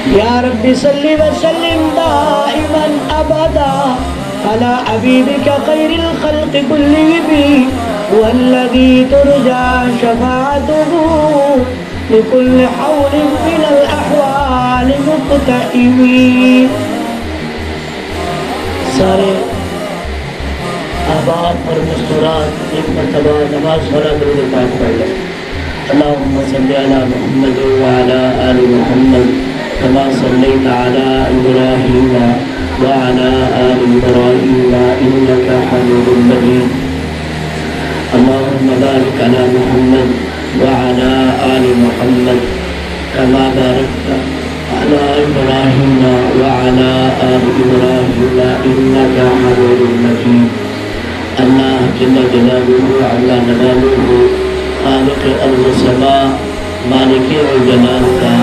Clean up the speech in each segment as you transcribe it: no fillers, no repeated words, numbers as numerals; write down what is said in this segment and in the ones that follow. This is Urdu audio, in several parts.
یا رب صلی وسلم دائما ابدا على حبیبک خیر الخلق كلهم والذی ترجى شفاعته لكل حول من الاحوال مقتئم. سارے احباب اور مستورات ایک مرتبہ نماز والا درود پاک پڑھ لیں. اللهم صل على محمد وعلى آل محمد كما صليت على إبراهيم وعلى آل إبراهيم إنك حميد مجيد. اللهم بارك على محمد وعلى آل محمد كما باركت على إبراهيم وعلى آل إبراهيم إنك حميد مجيد. اللہ جل جلالہ علا نوالہ خالق ارض و سماء مالک الجلال کا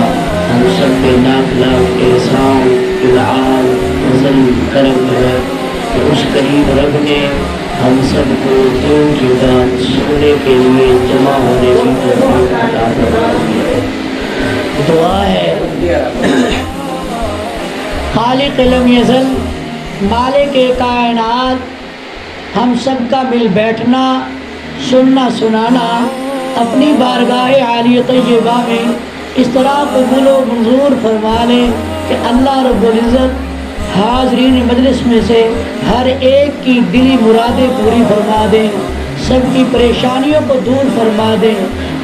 ہم سب کے لاکھ لاکھ احسان انعام فضل کرم ہے کہ اس کریم رب نے ہم سب کو دین کی بات سننے کے لیے جمع ہونے کی توفیق عطا فرمائی ہے. دعا ہے خالق لم یزل مالک کائنات ہم سب کا مل بیٹھنا سننا سنانا اپنی بارگاہ عالی طیبہ میں اس طرح قبول و منظور فرما لے کہ اللہ رب العزت حاضرین مجلس میں سے ہر ایک کی دلی مرادیں پوری فرما دیں، سب کی پریشانیوں کو دور فرما دیں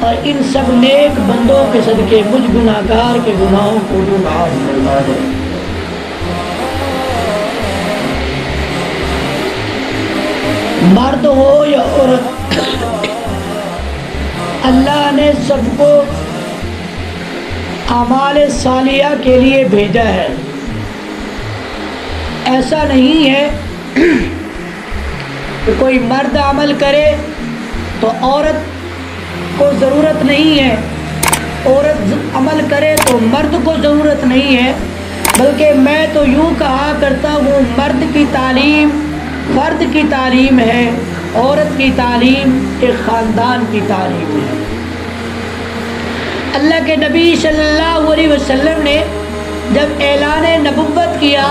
اور ان سب نیک بندوں کے صدقے مجھ گناہگار کے گناہوں کو بھی معاف فرما دیں. مرد ہو یا عورت اللہ نے سب کو اعمال صالحہ کے لیے بھیجا ہے. ایسا نہیں ہے کہ کوئی مرد عمل کرے تو عورت کو ضرورت نہیں ہے، عورت عمل کرے تو مرد کو ضرورت نہیں ہے، بلکہ میں تو یوں کہا کرتا ہوں مرد کی تعلیم فرد کی تعلیم ہے، عورت کی تعلیم ایک خاندان کی تعلیم ہے. اللہ کے نبی صلی اللہ علیہ وسلم نے جب اعلان نبوت کیا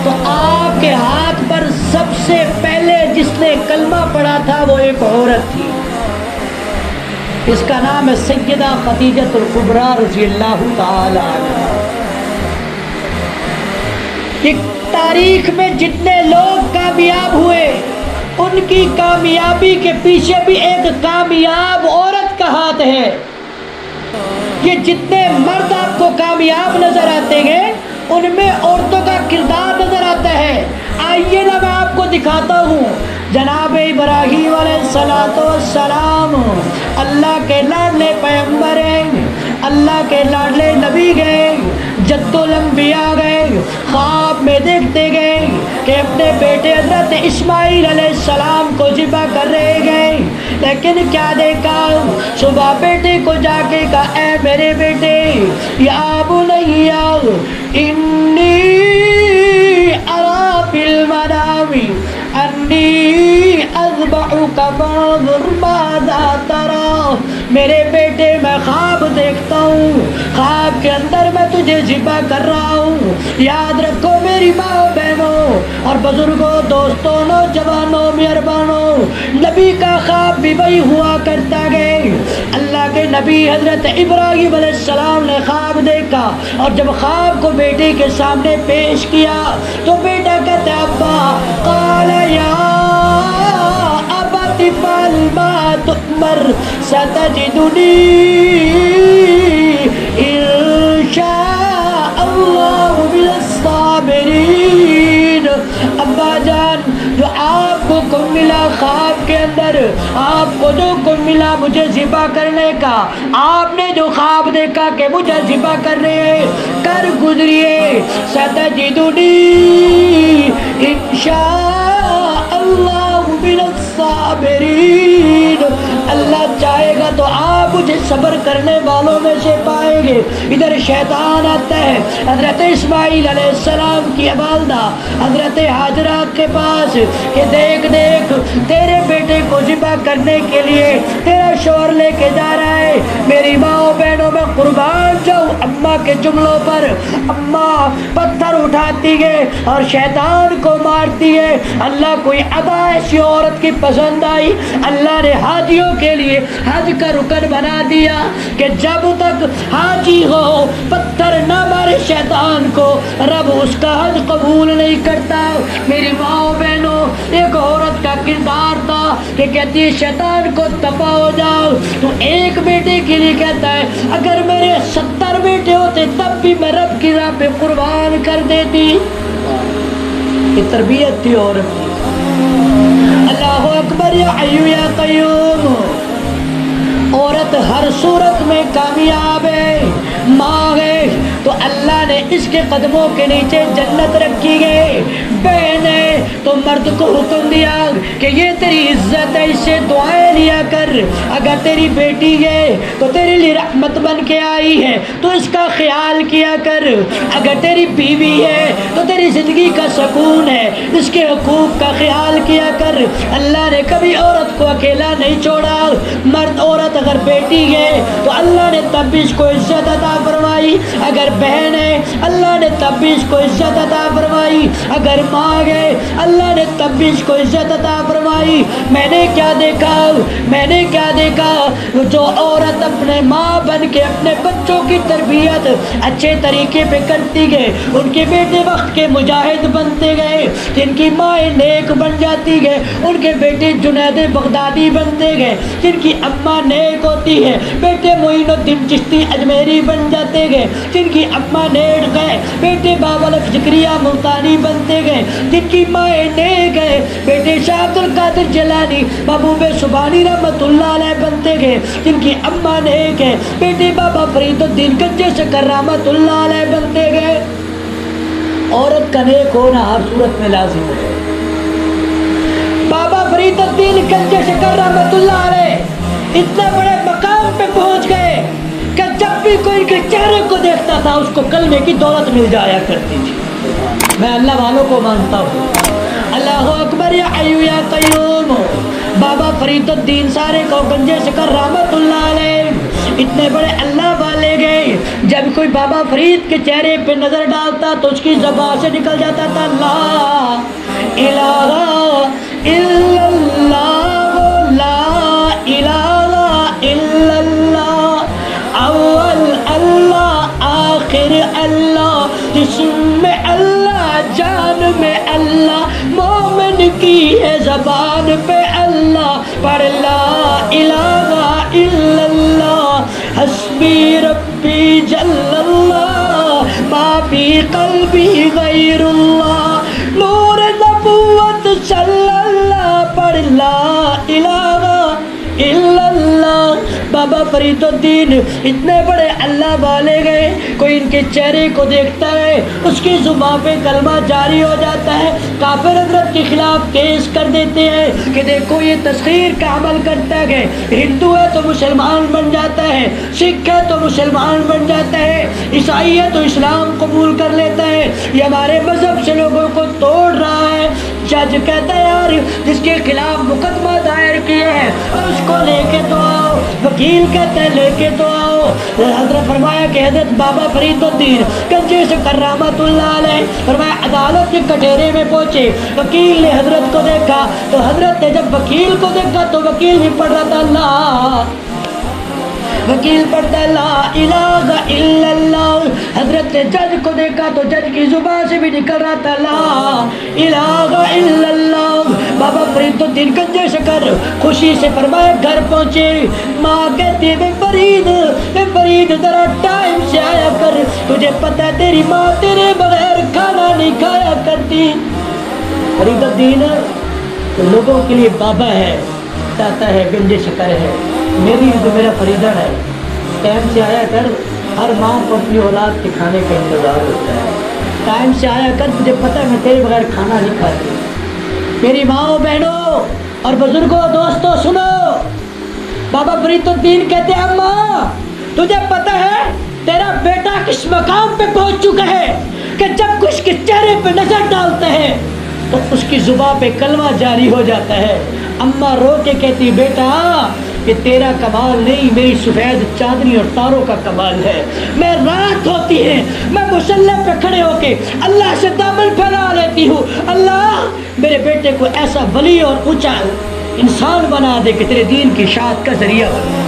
تو آپ کے ہاتھ پر سب سے پہلے جس نے کلمہ پڑھا تھا وہ ایک عورت تھی. اس کا نام ہے سیدہ خدیجہ الکبریٰ رضی اللہ تعالی عنہا. تاریخ میں جتنے لوگ کامیاب ہوئے ان کی کامیابی کے پیچھے بھی ایک کامیاب عورت کا ہاتھ ہے. یہ جتنے مرد آپ کو کامیاب نظر آتے ہیں ان میں عورتوں کا کردار نظر آتا ہے. آئیے نا میں آپ کو دکھاتا ہوں. جناب ابراہیم علیہ السلام اللہ کے لاڈلے پیغمبر ہیں، اللہ کے لاڈلے نبی گئے، جد الانبیاء گئے، خواب میں دیکھتے گئے کہ اپنے بیٹے حضرت اسماعیل علیہ السلام کو ذبح کر رہے گئے. لیکن کیا دیکھا، صبح بیٹے کو جا کے کہا اے میرے بیٹے یا بنی انی ارا فی المنام انی اذبحک فانظر ماذا تری. میرے بیٹے میں خواب دیکھتا ہوں، خواب کے اندر میں تجھے ذبح کر رہا ہوں. یاد رکھو میری ماں بہنوں اور بزرگوں، دوستوں، نوجوانوں، مہربانوں، نبی کا خواب بھی وہی ہوا کرتا گئے. اللہ کے نبی حضرت ابراہیم علیہ السلام نے خواب دیکھا اور جب خواب کو بیٹے کے سامنے پیش کیا تو بیٹا کہتا ابا قال یا ابت افعل ما تؤمر ستجدنی ان شاء اللہ من الصابرین. ابا جان جو آپ کو حکم ملا خواب کے اندر، آپ کو جو حکم ملا مجھے ذبح کرنے کا، آپ نے جو خواب دیکھا کہ مجھے ذبح کرنے کر گزریے. ستجدنی انشاء اللہ من الصابرین. اللہ چاہے گا تو آپ مجھے صبر کرنے والوں میں سے پائیں گے. ادھر شیطان آتا ہے حضرت اسماعیل علیہ السلام کی والدہ حضرت ہاجرہ کے پاس کہ دیکھ دیکھ تیرے بیٹے کو ذبح کرنے کے لیے تیرا شوہر لے کے جا رہا ہے، میری ماں بہنوں میں قربان جاؤ. اما ابا کے جملوں پر اماں پتھر اٹھاتی ہے اور شیطان کو مارتی ہے۔ اللہ کوئی ادا ایسی عورت کی پسند آئی، اللہ نے حاجیوں کے لیے حج کا رکن بنا دیا کہ جب تک حاجی ہو پتھر نہ مارے شیطان کو، رب اس کا حج قبول نہیں کرتا۔ میری ماں بہنوں، ایک عورت کا کردار تھا کہ کہتی ہے شیطان کو تباہ ہو جاؤ، تو ایک بیٹے کے لیے کہتا ہے اگر میرے 70 بیٹے ہوتے تب بھی میں رب کی راہ پہ قربان کر دیتی۔ یہ تربیت تھی عورت کی۔ اللہ اکبر یا حی یا قیوم۔ عورت ہر صورت میں کامیاب ہے، ماں ہے تو اللہ نے اس کے قدموں کے نیچے جنت رکھی ہے، بہن ہے تو مرد کو حکم دیا کہ یہ تیری عزت ہے، اس سے دعائیں لیا کر، اگر تیری بیٹی ہے تو تیرے لیے رحمت بن کے آئی ہے تو اس کا خیال کیا کر، اگر تیری بیوی ہے تو تیری زندگی کا سکون ہے، اس کے حقوق کا خیال کیا کر۔ اللہ نے کبھی عورت کو اکیلا نہیں چھوڑا، مرد عورت اگر بیٹی ہے تو اللہ نے تب بھی اس کو عزت عطا فرمائی، اگر بہن ہے اللہ نے تب بھی اس کو عزت عطا فرمائی، اگر ماں ہے اللہ نے تب بھی اس کو عزت عطا فرمائی۔ میں نے کیا دیکھا جو عورت اپنے ماں بن کے اپنے بچوں کی تربیت اچھے طریقے پہ کرتی گئے، ان کے بیٹے وقت کے مجاہد بنتے گئے، جن کی مائیں نیک بن جاتی گئے ان کے بیٹے جنید بغدادی بنتے گئے، جن کی اماں نیک ہوتی ہے بیٹے معین الدین چشتی اجمیری بن جاتے گئے، جن کی اماں نیک گئے بیٹے بابا زکریا ملتانی بنتے گئے، جن کی مائیں نیک گئے بیٹے شاہ عبد القادر جیلانی محبوب سبحانی رحمت اللہ علیہ بنتے گئے، جن کی اماں نیک ہے بیٹے بابا فرید الدین گنج شکر رحمت اللہ علیہ بنتے گئے۔ عورت کا نیک ہونا ہر صورت میں لازم ہے۔ بابا فرید الدین گنج شکر رحمت اللہ علیہ اتنے بڑے مقام پہ پہنچ گئے کہ جب بھی کوئی کے چہرے کو دیکھتا تھا اس کو کلمے کی دولت مل جایا کرتی تھی۔ میں اللہ والوں کو مانتا ہوں۔ اللہ اکبر یا حی یا قیوم۔ بابا فرید الدین سارے کو گنج شکر رحمت اللہ علیہ اتنے بڑے اللہ والے گئے، جب کوئی بابا فرید کے چہرے پہ نظر ڈالتا تو اس کی زبان سے نکل جاتا تھا لا الہ الا اللہ، لا الہ الا اللہ، اول اللہ آخر اللہ، جسم میں اللہ جان میں اللہ، مومن کی ہے زبان پہ اللہ، پڑھ لا الہ الا اللہ، حسبی ربی جل اللہ، ما فی قلبی غیر اللہ، نور نبوت صلی اللہ، پڑھ لا الہ الا اللہ۔ بابا فرید الدین اتنے بڑے اللہ والے گئے، کوئی ان کے چہرے کو دیکھتا ہے اس کی زبان پہ کلمہ جاری ہو جاتا ہے، کافر حضرت کے خلاف کیس کر دیتے ہیں کہ دیکھو یہ تسخیر کا عمل کرتا ہے، ہندو ہے تو مسلمان بن جاتا ہے، سکھ ہے تو مسلمان بن جاتا ہے، عیسائی ہے تو اسلام قبول کر لیتا ہے، یہ ہمارے مذہب سے لوگوں کو توڑ رہا ہے۔ جج کہتا ہے یار جس کے خلاف مقدمہ دائر کیا ہے اس کو لے کے تو آؤ، وکیل کہتا ہے لے کے تو آؤ۔ حضرت فرمایا کہ حضرت بابا فرید الدین گنج شکر رحمت اللہ علیہ فرمایا عدالت کے کٹہرے میں پہنچے، وکیل نے حضرت کو دیکھا تو حضرت نے جب وکیل کو دیکھا تو وکیل بھی پڑھ رہا تھا لا، وکیل پڑھتا ہے لا الہ الا اللہ، حضرت نے جج کو دیکھا تو جج کی زبان سے بھی نکل رہا تھا لا الہ الا اللہ۔ بابا فرید الدین گنج شکر خوشی سے فرمایا گھر پہنچے، ماں کہتی ہے فرید ذرا ٹائم سے آیا کر، تجھے پتہ ہے تیری ماں تیرے بغیر کھانا نہیں کھایا کرتی۔ فرید الدین لوگوں کے لیے بابا ہے، داتا ہے، گنج شکر ہے، میری جو میرا فریدہ ہے، ٹائم سے آیا کر، ہر ماں کو اپنی اولاد کے کھانے کا انتظار ہوتا ہے، ٹائم سے آیا کر، تجھے پتہ ہے میں تیرے بغیر کھانا نہیں کھاتی۔ میری ماں بہنوں اور بزرگوں دوستوں سنو، بابا فرید الدین کہتے ہیں اماں تجھے پتہ ہے تیرا بیٹا کس مقام پہ پہنچ چکا ہے کہ جب کچھ کے چہرے پہ نظر ڈالتا ہے تو اس کی زبان پہ کلمہ جاری ہو جاتا ہے۔ اماں رو کے کہتی بیٹا یہ تیرا کمال نہیں، میری سفید چادری اور تاروں کا کمال ہے۔ میں رات ہوتی ہے میں مصلی پہ کھڑے ہو کے اللہ سے دامن پھیلا لیتی ہوں، اللہ میرے بیٹے کو ایسا ولی اور اونچا انسان بنا دے کہ تیرے دین کی اشاعت کا ذریعہ بنے۔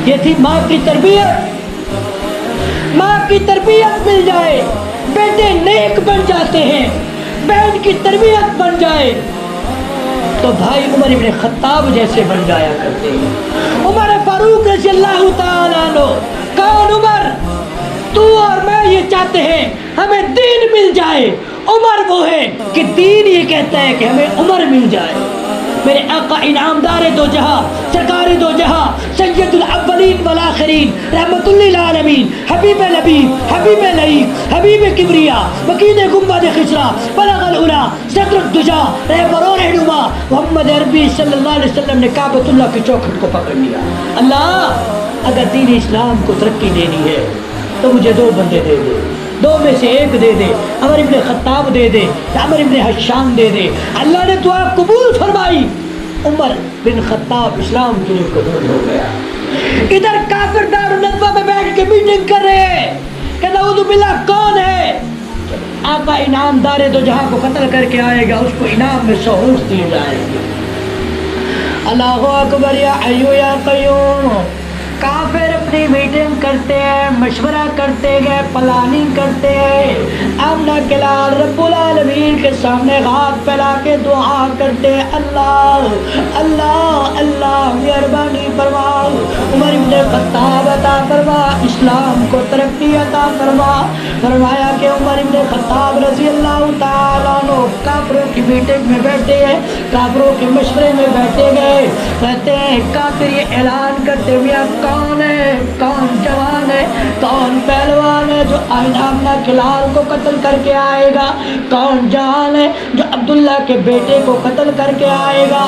یہ تھی ماں کی تربیت، ماں کی تربیت مل جائے بیٹے نیک بن جاتے ہیں، بہن کی تربیت بن جائے تو بھائی عمر ابن خطاب جیسے بن جایا کرتے ہیں۔ عمر فاروق رضی اللہ تعالیٰ عنہ، کون عمر؟ تو اور میں یہ چاہتے ہیں ہمیں دین مل جائے، عمر وہ ہے کہ دین یہ کہتا ہے کہ ہمیں عمر مل جائے۔ میرے آقا انعام دار دو جہاں، سرکار دو جہاں، سید الاولین والآخرین، رحمت للعالمین، حبیب لبیب، حبیب لعیب، حبیب کبریا، مکین گنبد خسرا، بلغ العلا، صدر الدجا، رہبر و رہنما محمد عربی صلی اللہ علیہ وسلم نے کعبۃ اللہ کی چوکھٹ کو پکڑ لیا۔ اللہ اگر دین اسلام کو ترقی دینی ہے تو مجھے دو بندے دے دے، دو میں سے ایک دے دے، عمر ابن خطاب دے دے، عمر ابن حشام دے دے۔ اللہ نے دعا قبول فرمائی، عمر بن خطاب اسلام کے لیے قبول ہو گیا۔ ادھر کافر دار الندوہ میں بیٹھ کے میٹنگ کر رہے ہیں کہ نعوذ باللہ کون ہے؟ آقا انعام دار دو جہاں کو قتل کر کے آئے گا، اس کو انعام میں سہولت دیے جائیں گے۔ اللہ اکبر یا حی یا قیوم۔ کافر اپنی میٹنگ کرتے ہیں، مشورہ کرتے ہیں، پلاننگ کرتے ہیں، آمنہ کے لال رب العالمین کے سامنے ہاتھ پھیلا کے دعا کرتے ہیں، اللہ اللہ اللہ مہربانی فرما، عمر ابن خطاب عطا فرما، اسلام کو ترقی عطا فرما۔ فرمایا کہ عمر ابن خطاب رضی اللہ تعالیٰ عنہ کافروں کی میٹنگ میں بیٹھے ہیں، کافروں کے مشورے میں بیٹھے گئے، کہتے ہیں کافر یہ اعلان کرتے ہوئے کون ہے، کون جوان ہے، کون پہلوان ہے جو آمنہ کے لال کو قتل کر کے آئے گا، کون جوان ہے جو عبداللہ کے بیٹے کو قتل کر کے آئے گا،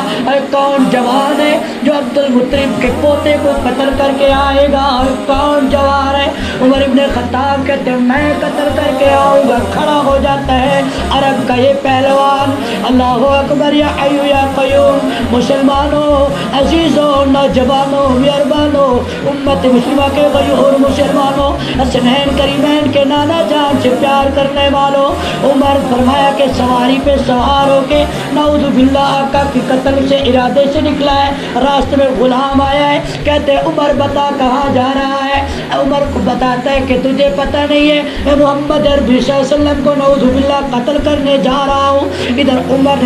کون جوان ہے جو عبد المطلب کے پوتے کو قتل کر کے آئے گا، کون جوان ہے؟ عمر ابن خطاب کہتے ہیں میں قتل کر کے آؤں گا۔ کھڑا ہو جاتا ہے عرب کا یہ پہلوان، اللہ اکبر یا حی یا قیوم۔ مسلمانوں، عزیزوں، نوجوانوں، مہربانوں، امت مسلمہ کے غیور مسلمانوں، حسنین کریمین کے نانا جان سے پیار کرنے والوں، عمر فرمایا کہ سواری پہ سوار ہو کے نعوذ باللہ آقا کی قتل سے ارادے سے نکلا ہے، راستے میں غلام آیا ہے، کہتے ہیں عمر بتا کہاں جا رہا ہے؟ عمر کو بتاتا ہے کہ تجھے پتہ نہیں ہے میں محمد عربی صلی اللہ علیہ وسلم کو نعوذ باللہ قتل کرنے جا رہا ہوں۔ ادھر عمر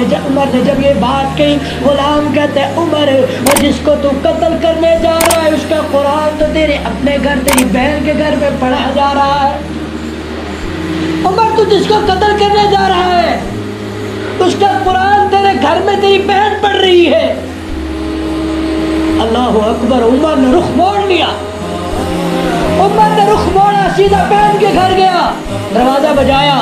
نے جب یہ بات کہی، غلام کہتے ہیں عمر اور جس کو تو قتل کرنے جا رہا ہے اس کا قرآن تو تیرے اپنے گھر تیری بہن کے گھر میں پڑھا جا رہا ہے۔ عمر تو جس کو قتل کرنے جا رہا ہے اس کا قرآن تیرے گھر میں تیری بہن پڑھ رہی ہے۔ اللہ اکبر۔ عمر نے رخ موڑ لیا، عمر نے رخ موڑا، سیدھا بہن کے گھر گیا، دروازہ بجایا،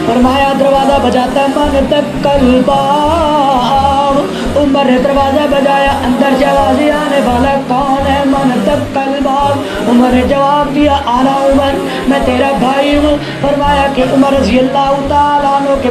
فرمایا دروازہ بجاتا من دقل باب، عمر نے دروازہ بجایا، اندر سے آواز آنے والا کون ہے؟ من دقل باب، عمر نے جواب دیا آنا عمر، میں تیرا بھائی ہوں۔ فرمایا کہ عمر رضی اللہ تعالیٰ عنہ کے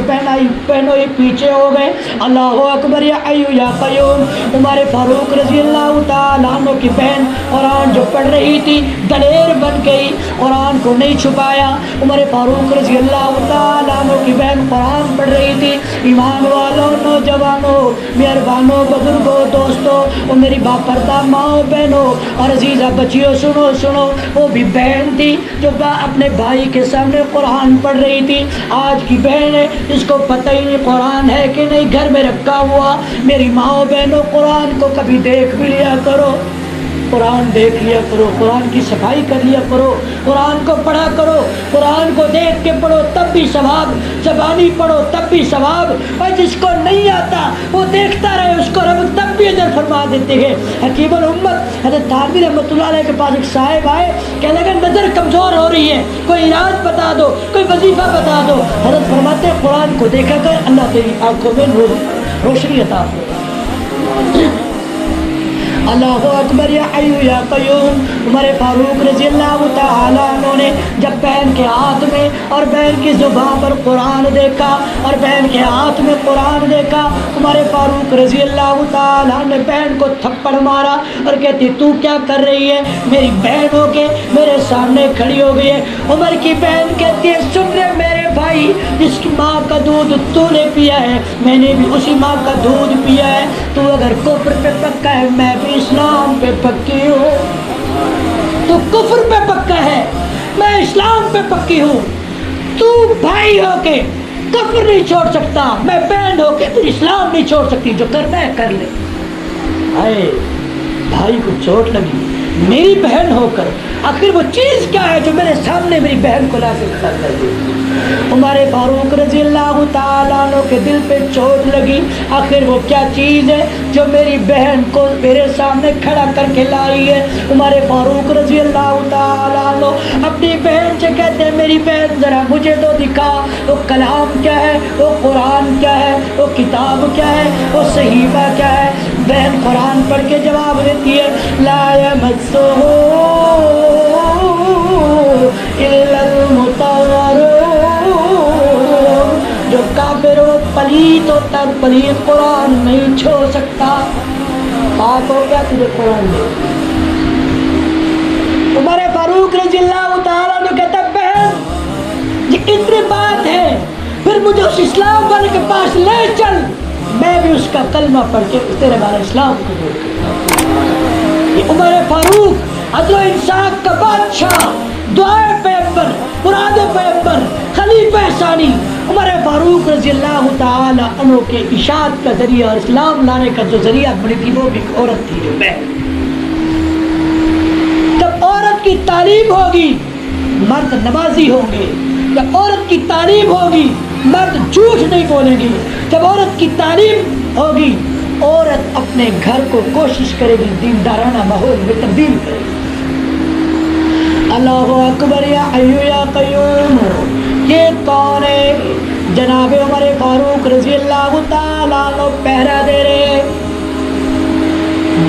پہنوئی پیچھے ہو گئے۔ اللہ اکبر یا حی یا قیوم۔ عمر فاروق رضی اللہ تعالیٰ عنہ کی بہن قرآن جو پڑھ رہی تھی دلیر بن گئی، قرآن کو نہیں چھپایا۔ عمر فاروق رضی اللہ تعالیٰ عنہ کی بہن قرآن پڑھ رہی تھی۔ ایمان والوں، نوجوانوں، مہربانوں، بزرگوں، دوستوں اور میری باپردہ ماؤں، بہنوں اور عزیزہ بچیوں، سنو سنو، وہ بھی بہن تھی جو اپنے بھائی کے سامنے قرآن پڑھ رہی تھی۔ آج کی بہن ہے جس کو پتہ ہی نہیں قرآن ہے کہ نہیں گھر میں رکھا ہوا۔ میری ماؤں بہنوں، قرآن کو کبھی دیکھ بھی لیا کرو، قرآن دیکھ لیا کرو، قرآن کی صفائی کر لیا کرو، قرآن کو پڑھا کرو، قرآن کو دیکھ کے پڑھو تب بھی ثواب، زبانی پڑھو تب بھی ثواب، اور جس کو نہیں آتا وہ دیکھتا رہے اس کو رب تب بھی اجر فرما دیتے ہیں۔ حکیم الامت حضرت تھانوی رحمۃ اللہ علیہ کے پاس ایک صاحب آئے، کہنے لگے نظر کمزور ہو رہی ہے، کوئی علاج بتا دو، کوئی وظیفہ بتا دو۔ حضرت فرماتے ہیں قرآن کو دیکھا کر، اللہ تیری آنکھوں میں روشنی عطا فرمائے۔ اللہ اکبر یا حی یا قیوم۔ عمر فاروق رضی اللہ تعالیٰ عنہ نے جب بہن کے ہاتھ میں اور بہن کی زبان پر قرآن دیکھا اور بہن کے ہاتھ میں قرآن دیکھا، عمر فاروق رضی اللہ تعالیٰ نے بہن کو تھپڑ مارا اور کہتی تو کیا کر رہی ہے؟ میری بہن ہو کے میرے سامنے کھڑی ہو گئی ہے۔ عمر کی بہن کہتی ہے سن رہے میرے بھائی، جس کی ماں کا دودھ تو نے پیا ہے میں نے بھی اسی ماں کا دودھ پیا ہے، تو اگر کفر پہ پکا ہے میں بھی اسلام پہ پکی ہوں۔ تو کفر پہ پکا ہے میں اسلام پہ پکی ہوں، تو بھائی ہو کے کفر نہیں چھوڑ سکتا، میں بہن ہو کے تو اسلام نہیں چھوڑ سکتی، جو کرنا ہے کر لے۔ آئے بھائی کو چوٹ لگی، میری بہن ہو کر آخر وہ چیز کیا ہے جو میرے سامنے میری بہن کو لا کے کھڑا کر دی؟ عمر فاروق رضی اللہ تعالیٰ عنہ کے دل پہ چوٹ لگی، آخر وہ کیا چیز ہے جو میری بہن کو میرے سامنے کھڑا کر کے لائی ہے؟ عمر فاروق رضی اللہ تعالیٰ عنہ اپنی بہن سے کہتے ہیں میری بہن ذرا مجھے تو دکھا، وہ کلام کیا ہے، وہ قرآن کیا ہے، وہ کتاب کیا ہے، وہ صحیفہ کیا ہے؟ بہن قرآن پڑھ کے جواب دیتی ہے لا یمسہ الا المطہرون، جو کافر و پلیت ہوتا ہے پلیت قرآن نہیں چھوڑ سکتا۔ پاک ہو گیا تجھے قرآن دے۔ عمر فاروق رضی اللہ تعالیٰ نے کہتا بہن یہ اتنی بات ہے پھر مجھے اس اسلام والے کے پاس لے چل، میں بھی اس کا کلمہ پڑھ کے تیرے بارے اسلام کو دور کرتا۔ یہ عمر فاروق عدل و انصاف کا بادشاہ، دعائے پیغمبر، مراد پیغمبر، خلیفہ ثانی عمر فاروق رضی اللہ تعالی عنہ کے اشاعت کا ذریعہ اور اسلام لانے کا جو ذریعہ بنی تھی وہ بھی ایک عورت تھی جو بہن۔ جب عورت کی تعلیم ہوگی مرد نمازی ہوں گے، جب عورت کی تعلیم ہوگی مرد جھوٹ نہیں بولیں گے، جب عورت کی تعلیم ہوگی عورت اپنے گھر کو کوشش کرے گی دیندارانہ ماحول میں تبدیل کرے گی۔ اللہ اکبر یا حی یا قیوم۔ یہ کون ہے؟ جناب عمر فاروق رضی اللہ تعالیٰ عنہ پہرا دے رہے،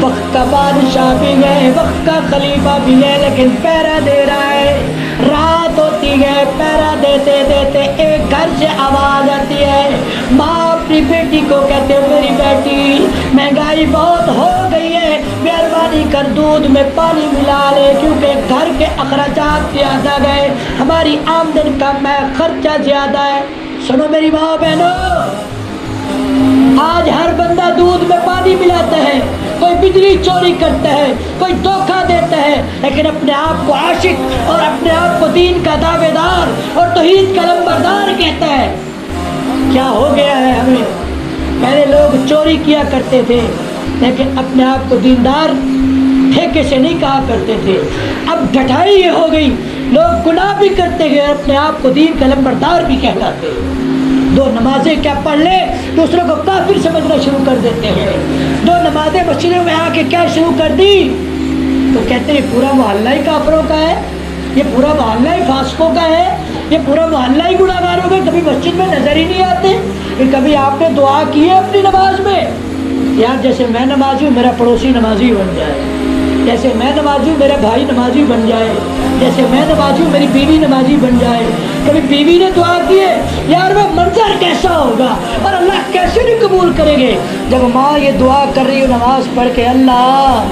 وقت کا بادشاہ بھی ہے وقت کا خلیفہ بھی ہے لیکن پہرا دے رہا ہے۔ رات ہوتی ہے پہرا دیتے دیتے ایک گھر سے آواز آتی ہے، ماں اپنی بیٹی کو کہتے ہیں میری بیٹی مہنگائی بہت ہو گئی ہے، مہربانی کر دودھ میں پانی ملا لے کیونکہ گھر کے اخراجات زیادہ گئے، ہماری آمدن کم ہے، خرچہ زیادہ ہے۔ سنو میری ماں بہنوں، آج ہر بندہ دودھ میں پانی ملاتا ہے، کوئی بجلی چوری کرتا ہے، کوئی دھوکہ دیتا ہے، لیکن اپنے آپ کو عاشق اور اپنے آپ کو دین کا دعوے دار اور توحید کا لمبردار کہتا ہے۔ کیا ہو گیا ہے ہمیں؟ پہلے لوگ چوری کیا کرتے تھے لیکن اپنے آپ کو دیندار ٹھیکے سے نہیں کہا کرتے تھے، اب ڈھٹائی یہ ہو گئی، لوگ گناہ بھی کرتے گئے اپنے آپ کو دین کا لمبردار بھی کہلاتے ہیں۔ دو نمازیں کیا پڑھ لے دوسروں کو کافر سمجھنا شروع کر دیتے ہیں، دو نمازیں مسجدوں میں آ کے کیا شروع کر دی تو کہتے ہیں پورا محلہ ہی کافروں کا ہے، یہ پورا محلہ ہی فاسقوں کا ہے، یہ پورا محلہ ہی گناہ گاروں کا، کبھی مسجد میں نظر ہی نہیں آتے۔ پھر کبھی آپ نے دعا کی ہے اپنی نماز میں یار جیسے میں نمازی ہوں میرا پڑوسی نمازی بن جائے، جیسے میں نمازی ہوں میرا بھائی نمازی بن جائے، جیسے میں نمازی ہوں میری بیوی نمازی بن جائے۔ کبھی بیوی نے دعا کی ہے یار وہ منظر کیسا ہوگا اور اللہ کیسے نہیں قبول کریں گے جب ماں یہ دعا کر رہی ہو نماز پڑھ کے، اللہ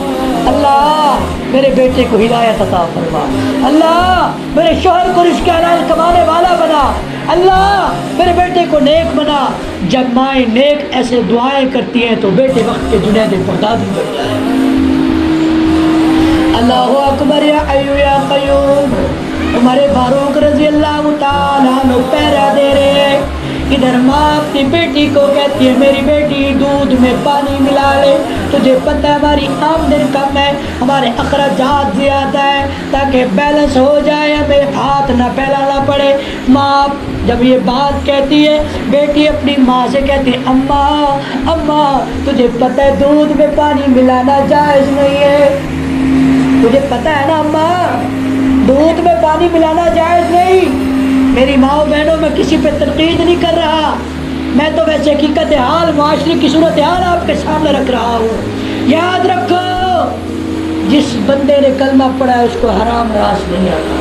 اللہ میرے بیٹے کو ہدایت عطا فرما، اللہ میرے شوہر کو رزق حلال کمانے والا بنا، اللہ میرے بیٹے کو نیک بنا۔ جب مائیں نیک ایسے دعائیں کرتی ہیں تو بیٹے وقت کے جنید بغدادی بن جائے۔ اللہ اکبر یا حی یا قیوم۔ عمر فاروق رضی اللہ تعالیٰ عنہ پہرا دے رہے، ادھر ماں اپنی بیٹی کو کہتی ہے میری بیٹی دودھ میں پانی ملا لے، تجھے پتہ ہے ہماری آمدن کم ہے، ہمارے اخراجات زیادہ ہیں، تاکہ بیلنس ہو جائے ہمیں ہاتھ نہ پھیلانا پڑے۔ ماں جب یہ بات کہتی ہے بیٹی اپنی ماں سے کہتی ہے اماں اماں تجھے پتہ ہے دودھ میں پانی ملانا جائز نہیں ہے، تجھے پتہ ہے نا اماں دودھ میں پانی ملانا جائز نہیں۔ میری ماں بہنوں میں کسی پہ تنقید نہیں کر رہا، میں تو ویسے حقیقت حال معاشرے کی صورت حال آپ کے سامنے رکھ رہا ہوں۔ یاد رکھو جس بندے نے کلمہ پڑھا ہے اس کو حرام راس نہیں آتا.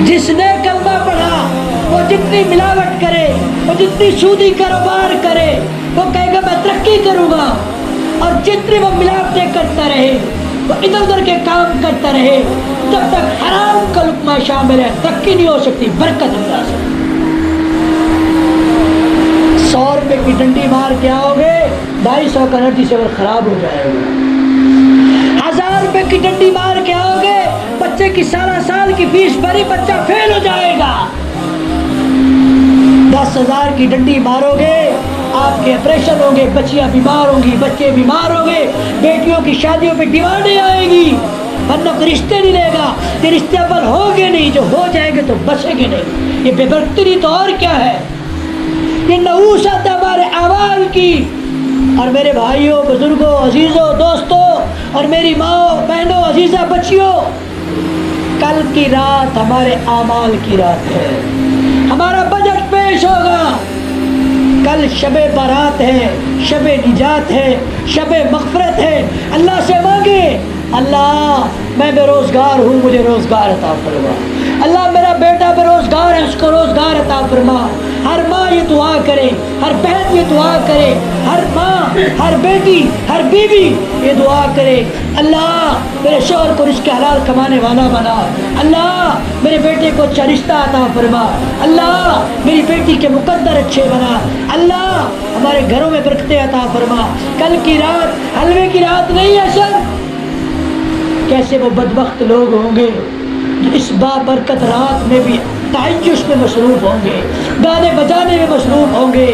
جس نے کلمہ پڑھا وہ جتنی ملاوٹ کرے، وہ جتنی سودی کاروبار کرے، وہ کہے گا میں ترقی کروں گا، اور جتنی وہ ملاوٹیں کرتا رہے، وہ ادھر ادھر کے کام کرتا رہے، جب تک حرام کا لقمہ شامل ہے ترقی نہیں ہو سکتی، برکت نہیں آ سکتی. 100 روپے کی ڈنڈی مار کے آؤ گے، 250 کا انرجی سیور خراب ہو جائے گا. 1000 روپے کی ڈنڈی مار کے آؤ گے، بچے کی سارا سال کی فیس بھری، بچہ فیل ہو جائے گا. 10,000 کی ڈنڈی مارو گے، آپ کے آپریشن ہوں گے، بچیاں بیمار ہوں گی، بچے بیمار ہوں گے، بیٹیوں کی شادیوں پہ ڈیمانڈیں آئیں گی، ورنہ کوئی رشتے نہیں لے گا. یہ رشتے پر ہوگے نہیں، جو ہو جائیں گے تو بچیں گے نہیں. یہ بے برکتی تو اور کیا ہے؟ یہ نحوست ہمارے اعمال کی. اور میرے بھائیوں، بزرگوں، عزیزوں، دوستوں، اور میری ماں بہنوں، عزیزہ بچیوں، کل کی رات ہمارے اعمال کی رات ہے. ہمارا بجٹ پیش ہوگا. کل شب برات ہے، شب نجات ہے، شب مغفرت ہے. اللہ سے مانگے، اللہ میں بے روزگار ہوں، مجھے روزگار عطا فرما. اللہ میرا بیٹا بے روزگار ہے، اس کو روزگار عطا فرما. ہر ماں یہ دعا کرے، ہر بہن یہ دعا کرے، ہر ماں، ہر بیٹی، ہر بیوی یہ دعا کرے، اللہ میرے شوہر کو رزق حلال کمانے والا بنا. اللہ میرے بیٹے کو اچھا رشتہ عطا فرما. اللہ میری بیٹی کے مقدر اچھے بنا. اللہ ہمارے گھروں میں برکتیں عطا فرما. کل کی رات حلوے کی رات نہیں ہے سر. کیسے وہ بدبخت لوگ ہوں گے جو اس بابرکت رات میں بھی تہجد میں مصروف ہوں گے، گانے بجانے میں مصروف ہوں گے.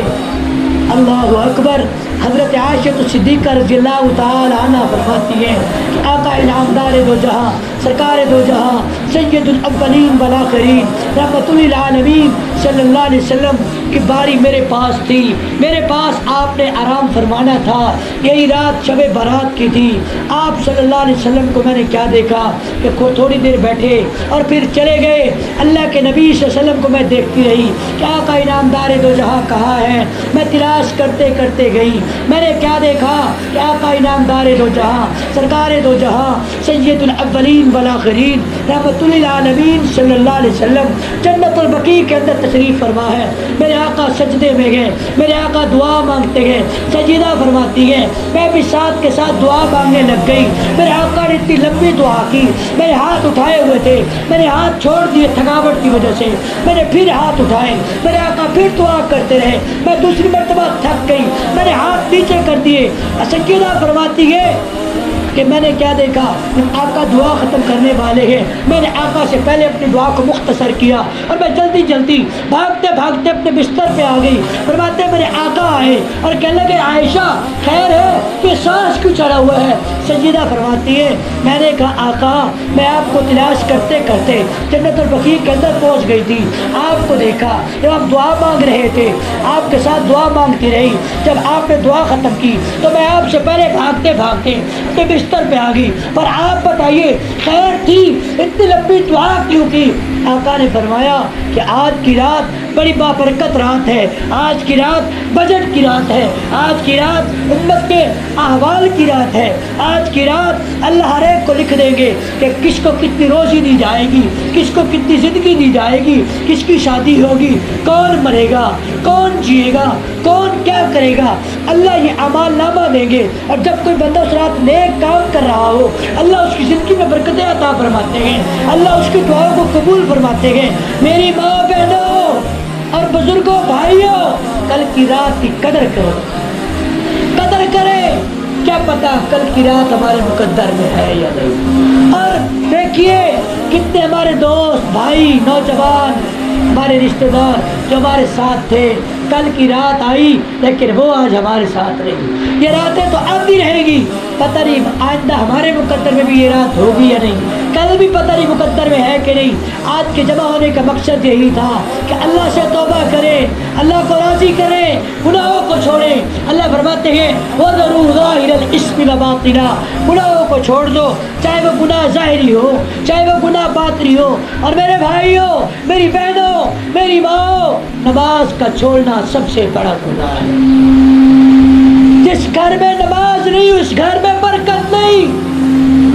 اللہ اکبر. حضرت عائشہ صدیقہ رضی اللہ تعالی عنہ فرماتی ہیں کہ آقا انعامدار دو جہاں، سرکار دو جہاں، سید الاولین والآخرین، رحمت للعالمین صلی اللہ علیہ وسلم کی باری میرے پاس تھی. میرے پاس آپ نے آرام فرمانا تھا. یہی رات شب برات کی تھی. آپ صلی اللہ علیہ وسلم کو میں نے کیا دیکھا کہ تھوڑی دیر بیٹھے اور پھر چلے گئے. اللہ کے نبی صلی اللہ علیہ وسلم کو میں دیکھتی رہی کہ آقا انعامدار دو جہاں کہاں ہے. میں تلاش کرتے کرتے گئی. میں نے کیا دیکھا کہ آقا انعامدار دو جہاں، سرکار دو جہاں، سید الاولین والآخرین، رحمت للعالمین صلی اللہ علیہ وسلم جنت البقیع کے اندر تشریف فرما ہے. میرے آقا سجدے میں گئے، میرے آقا دعا مانگتے گئے. سجدہ فرماتی ہے، میں بھی ساتھ کے ساتھ دعا مانگنے لگ گئی. میرے آقا نے اتنی لمبی دعا کی، میرے ہاتھ اٹھائے ہوئے تھے، میں نے ہاتھ چھوڑ دیے تھکاوٹ کی وجہ سے. میں نے پھر ہاتھ اٹھائے، میرے آقا پھر دعا کرتے رہے. میں دوسری مرتبہ تھک گئی، میں نے ہاتھ نیچے کر دیے. سجدہ فرماتی ہے کہ میں نے کیا دیکھا، جب آقا دعا ختم کرنے والے ہیں، میں نے آقا سے پہلے اپنی دعا کو مختصر کیا اور میں جلدی جلدی بھاگتے بھاگتے اپنے بستر پہ آ گئی. فرماتے میرے آقا آئے اور کہنے لگے عائشہ خیر ہے کہ سانس کیوں چڑھا ہوا ہے؟ سجدہ فرماتی ہے میں نے کہا آقا میں آپ کو تلاش کرتے کرتے جنت البقیع کے اندر پہنچ گئی تھی. آپ کو دیکھا جب آپ دعا مانگ رہے تھے، آپ کے ساتھ دعا مانگتی رہی. جب آپ نے دعا ختم کی تو میں آپ سے پہلے بھاگتے بھاگتے اپنے بستر پہ آ گئی. پر آپ بتائیے خیر تھی، اتنی لمبی دعا کیوں کی؟ آقا نے فرمایا کہ آج کی رات بڑی بابرکت رات ہے، آج کی رات بجٹ کی رات ہے، آج کی رات امت کے احوال کی رات ہے. آج کی رات اللہ ہر ایک کو لکھ دیں گے کہ کس کو کتنی روزی دی جائے گی، کس کو کتنی زندگی دی جائے گی، کس کی شادی ہوگی، کون مرے گا، کون جیے گا، کون کیا کرے گا. اللہ یہ اعمال نامہ دیں گے. اور جب کوئی بندہ اس رات نیک کام کر رہا ہو، اللہ اس کی زندگی میں برکتیں عطا فرماتے ہیں، اللہ اس کی دعاؤں کو قبول فرماتے ہیں. میری ماں بہنوں اور بزرگوں بھائیوں، کل کی رات کی قدر کرو، قدر کرے. کیا پتا کل کی رات ہمارے مقدر میں ہے یا نہیں. اور دیکھیے کتنے ہمارے دوست بھائی نوجوان ہمارے رشتہ دار جو ہمارے ساتھ تھے، کل کی رات آئی لیکن وہ آج ہمارے ساتھ رہی. یہ راتیں تو آتی رہے گی، پتہ نہیں آئندہ ہمارے مقدر میں بھی یہ رات ہوگی یا نہیں، کل بھی پتہ نہیں مقدر میں ہے کہ نہیں. آج کے جمع ہونے کا مقصد یہی تھا کہ اللہ سے توبہ کریں، اللہ کو راضی کریں، گناہوں کو چھوڑیں. اللہ فرماتے ہیں وَذَرُوا ظَاهِرَ الْإِثْمِ وَبَاطِنَهُ، گناہوں کو چھوڑ دو، چاہے وہ گناہ ظاہری ہو چاہے وہ گناہ باطنی ہو. اور میرے بھائیوں، میری بہنوں، میری ماں، نماز کا چھوڑنا سب سے بڑا گناہ ہے. جس گھر میں نماز نہیں اس گھر میں برکت نہیں.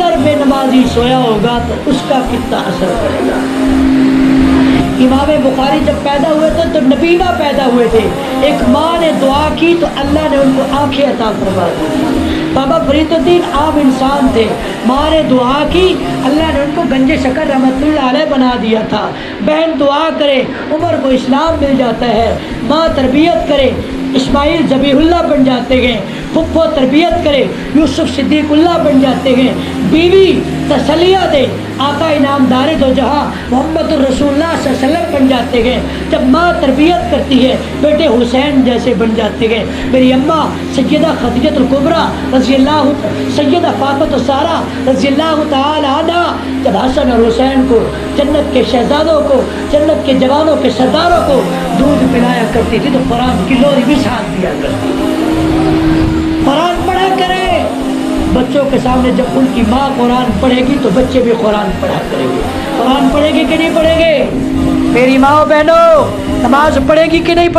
اندر بے نمازی سویا ہوگا تو اس کا کتنا اثر پڑے گا۔ امام بخاری جب پیدا ہوئے تھے تو نبینا پیدا ہوئے تھے، ایک ماں نے دعا کی تو اللہ نے ان کو آنکھیں عطا فرما دی۔ بابا فرید الدین عام انسان تھے، ماں نے دعا کی، اللہ نے ان کو گنج شکر رحمت اللہ علیہ بنا دیا تھا۔ بہن دعا کرے عمر کو اسلام مل جاتا ہے، ماں تربیت کرے اسماعیل ذبیح اللہ بن جاتے ہیں، پھپھو تربیت کرے یوسف صدیق اللہ بن جاتے ہیں، بیوی تسلیہ دے آقا انعامدار دو جہاں محمد الرسول اللہ صلی اللہ علیہ وسلم بن جاتے ہیں۔ جب ماں تربیت کرتی ہے بیٹے حسین جیسے بن جاتے ہیں۔ میری اماں سیدہ خدیجہ الکبریٰ رضی اللہ، سیدہ فاطمہ الزہرا رضی اللہ تعالی عنہا جب حسن اور حسین کو، جنت کے شہزادوں کو، جنت کے جوانوں کے سرداروں کو دودھ پلایا کرتی تھی تو قرآن کی لوری بھی ساتھ دیا کرتی تھی۔ قرآن پڑھا کرے بچوں کے سامنے، جب ان کی ماں قرآن پڑھے گی تو بچے بھی قرآن پڑھا کریں گے۔ قرآن پڑھے گی کہ نہیں پڑھے گے؟ میری ماں بہنوں، نماز پڑھے گی کہ نہیں پڑھے گی؟